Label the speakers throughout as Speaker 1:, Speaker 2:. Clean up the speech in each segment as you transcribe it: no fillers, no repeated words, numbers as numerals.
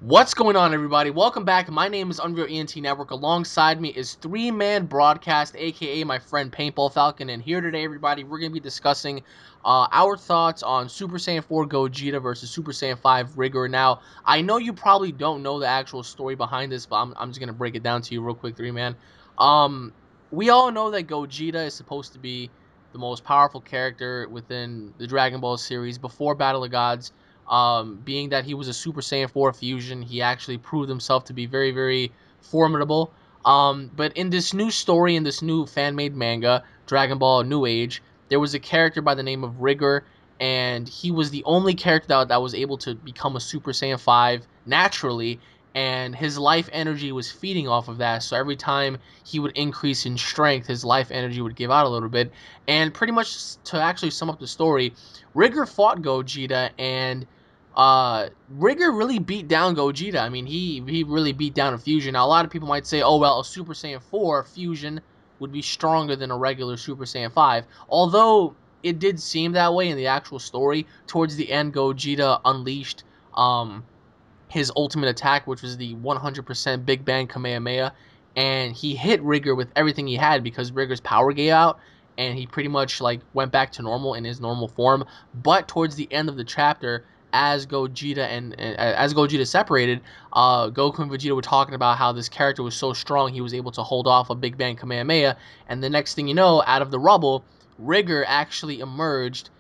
Speaker 1: What's going on, everybody? Welcome back. My name is UnrealEnt Network. Alongside me is three-man broadcast, aka my friend Paintball Falcon. And here today, everybody, we're going to be discussing our thoughts on Super Saiyan 4 Gogeta versus Super Saiyan 5 Rigor. Now, I know you probably don't know the actual story behind this, but I'm just going to break it down to you real quick, three-man. Um, we all know that Gogeta is supposed to be the most powerful character within the Dragon Ball series before Battle of Gods. Being that he was a Super Saiyan 4 fusion, he actually proved himself to be very, very formidable. But in this new story, in this new fan-made manga, Dragon Ball New Age, there was a character by the name of Rigor, and he was the only character that was able to become a Super Saiyan 5 naturally, and his life energy was feeding off of that. So every time he would increase in strength, his life energy would give out a little bit. And pretty much to actually sum up the story, Rigor fought Gogeta, and Rigor really beat down Gogeta. I mean, he really beat down a fusion. Now, a lot of people might say, oh, well, a Super Saiyan 4 fusion would be stronger than a regular Super Saiyan 5. Although it did seem that way in the actual story. Towards the end, Gogeta unleashed um, his ultimate attack, which was the 100% Big Bang Kamehameha, and he hit Rigor with everything he had because Rigor's power gave out, and he pretty much like went back to normal in his normal form. But towards the end of the chapter, as Gogeta and as Gogeta separated, Goku and Vegeta were talking about how this character was so strong he was able to hold off a Big Bang Kamehameha, and the next thing you know, out of the rubble, Rigor actually emerged,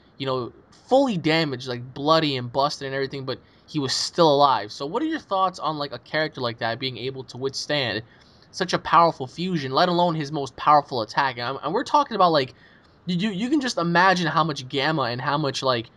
Speaker 1: fully damaged, like bloody and busted and everything, but he was still alive. So what are your thoughts on like a character like that being able to withstand such a powerful fusion, let alone his most powerful attack? And we're talking about like you can just imagine how much gamma and how much like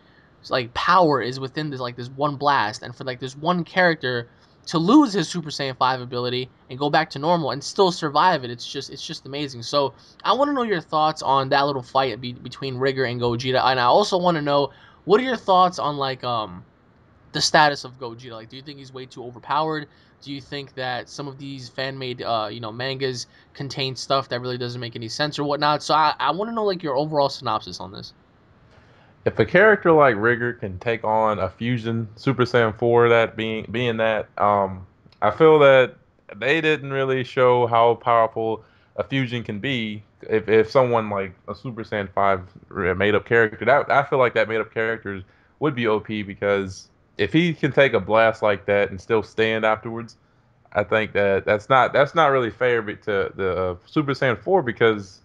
Speaker 1: power is within this one blast, and for like this one character to lose his Super Saiyan 5 ability and go back to normal and still survive it, it's just amazing. So I want to know your thoughts on that little fight between Rigor and Gogeta, and I also want to know what are your thoughts on like the status of Gogeta. Like, do you think he's way too overpowered? Do you think that some of these fan-made, mangas contain stuff that really doesn't make any sense or whatnot? So I want to know like your overall synopsis on this.
Speaker 2: If a character like Rigor can take on a fusion Super Saiyan 4, that being that, I feel that they didn't really show how powerful a fusion can be. If someone like a Super Saiyan 5 made up character, that I feel like that made up character would be OP because if he can take a blast like that and still stand afterwards, I think that that's not really fair to the Super Saiyan 4 because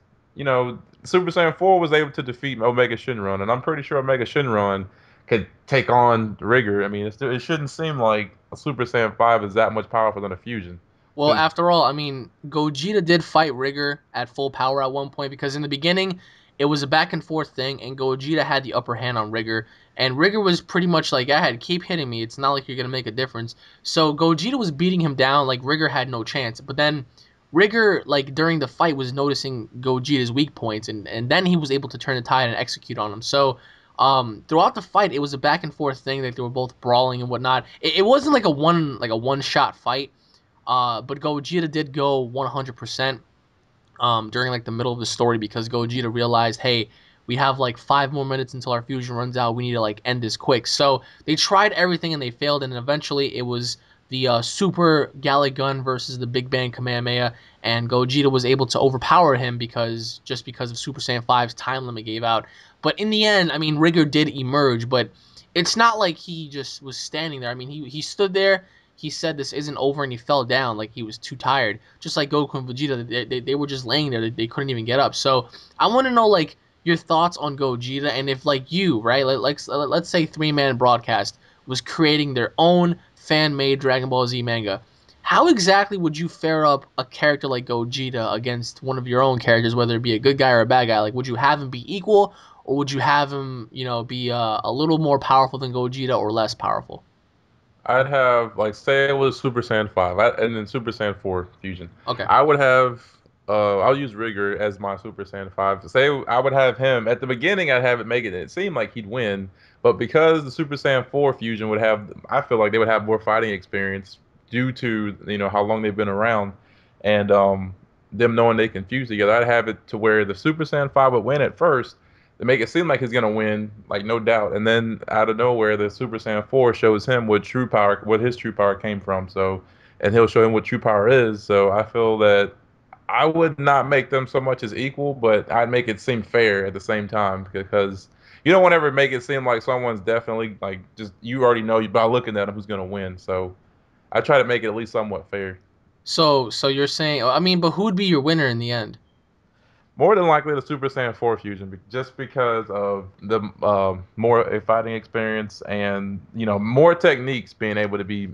Speaker 2: Super Saiyan 4 was able to defeat Omega Shenron, and I'm pretty sure Omega Shenron could take on Rigor. I mean, it shouldn't seem like a Super Saiyan 5 is that much powerful than a fusion.
Speaker 1: Well,
Speaker 2: Because
Speaker 1: after all, I mean, Gogeta did fight Rigor at full power at one point because in the beginning it was a back and forth thing, and Gogeta had the upper hand on Rigor, and Rigor was pretty much like, "I had keep hitting me. It's not like you're gonna make a difference." So Gogeta was beating him down, like Rigor had no chance. But then Rigor, like during the fight, was noticing Gogeta's weak points, and then he was able to turn the tide and execute on him. So. Throughout the fight, it was a back and forth thing. Like they were both brawling and whatnot. It wasn't like a one shot fight, but Gogeta did go 100% during like the middle of the story because Gogeta realized, hey, we have like 5 more minutes until our fusion runs out. We need to like end this quick. So they tried everything and they failed, and eventually it was the Super Galick Gun versus the Big Bang Kamehameha, and Gogeta was able to overpower him because of Super Saiyan 5's time limit gave out. But in the end, I mean, Rigor did emerge, but it's not like he just was standing there. I mean, he stood there. He said this isn't over, and he fell down like he was too tired. Just like Goku and Vegeta, they were just laying there. They couldn't even get up. So I want to know like your thoughts on Gogeta, and if like you, right, let's say three-man broadcast was creating their own fan-made Dragon Ball Z manga. How exactly would you fare up a character like Gogeta against one of your own characters, whether it be a good guy or a bad guy? Like, would you have him be equal, or would you have him, be a little more powerful than Gogeta or less powerful?
Speaker 2: I'd have like say it was Super Saiyan 5 and then Super Saiyan 4 fusion.
Speaker 1: Okay.
Speaker 2: I would have I'll use Rigor as my Super Saiyan 5. Say I would have him at the beginning. I'd have it make it. It seemed like he'd win, but because the Super Saiyan 4 fusion would have, I feel like they would have more fighting experience due to how long they've been around, and them knowing they can fuse together. I'd have it to where the Super Saiyan 5 would win at first, They make it seem like he's gonna win, like no doubt. And then out of nowhere, the Super Saiyan 4 shows him what his true power came from. So, and he'll show him what true power is. So I feel that I would not make them so much as equal, but I'd make it seem fair at the same time because you don't want to ever make it seem like someone's definitely like just you already know by looking at them who's gonna win. So I try to make it at least somewhat fair.
Speaker 1: So you're saying, I mean, but who would be your winner in the end?
Speaker 2: More than likely the Super Saiyan 4 fusion, just because of the more a fighting experience and more techniques being able to be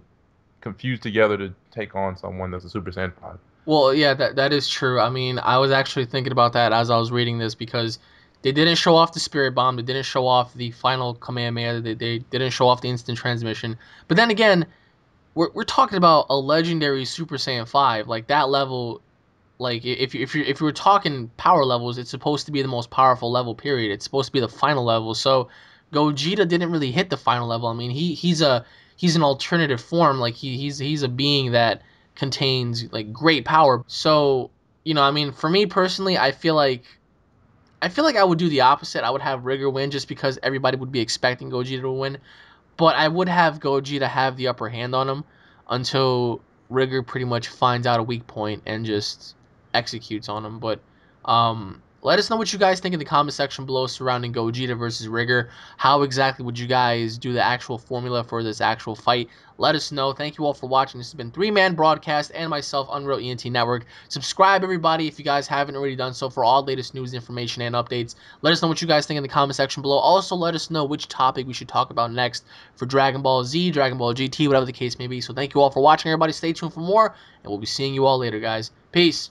Speaker 2: confused together to take on someone that's a Super Saiyan 5.
Speaker 1: Well, yeah, that is true. I mean, I was actually thinking about that as I was reading this because they didn't show off the Spirit Bomb, they didn't show off the final Kamehameha, they didn't show off the instant transmission. But then again, we're talking about a legendary Super Saiyan 5, like that level. Like if you were talking power levels, it's supposed to be the most powerful level. Period. It's supposed to be the final level. So Gogeta didn't really hit the final level. I mean, he's an alternative form. Like he's a being that contains like great power. So I mean, for me personally, I feel like I would do the opposite. I would have Rigor win just because everybody would be expecting Gogeta to win. But I would have Gogeta have the upper hand on him until Rigor pretty much finds out a weak point and just executes on him. But let us know what you guys think in the comment section below surrounding Gogeta versus Rigor. How exactly would you guys do the actual formula for this actual fight? Let us know. Thank you all for watching. This has been Three Man Broadcast and myself, Unreal ENT Network. Subscribe, everybody, if you guys haven't already done so for all latest news, information, and updates. Let us know what you guys think in the comment section below. Also, let us know which topic we should talk about next for Dragon Ball Z, Dragon Ball GT, whatever the case may be. So thank you all for watching, everybody. Stay tuned for more, and we'll be seeing you all later, guys. Peace.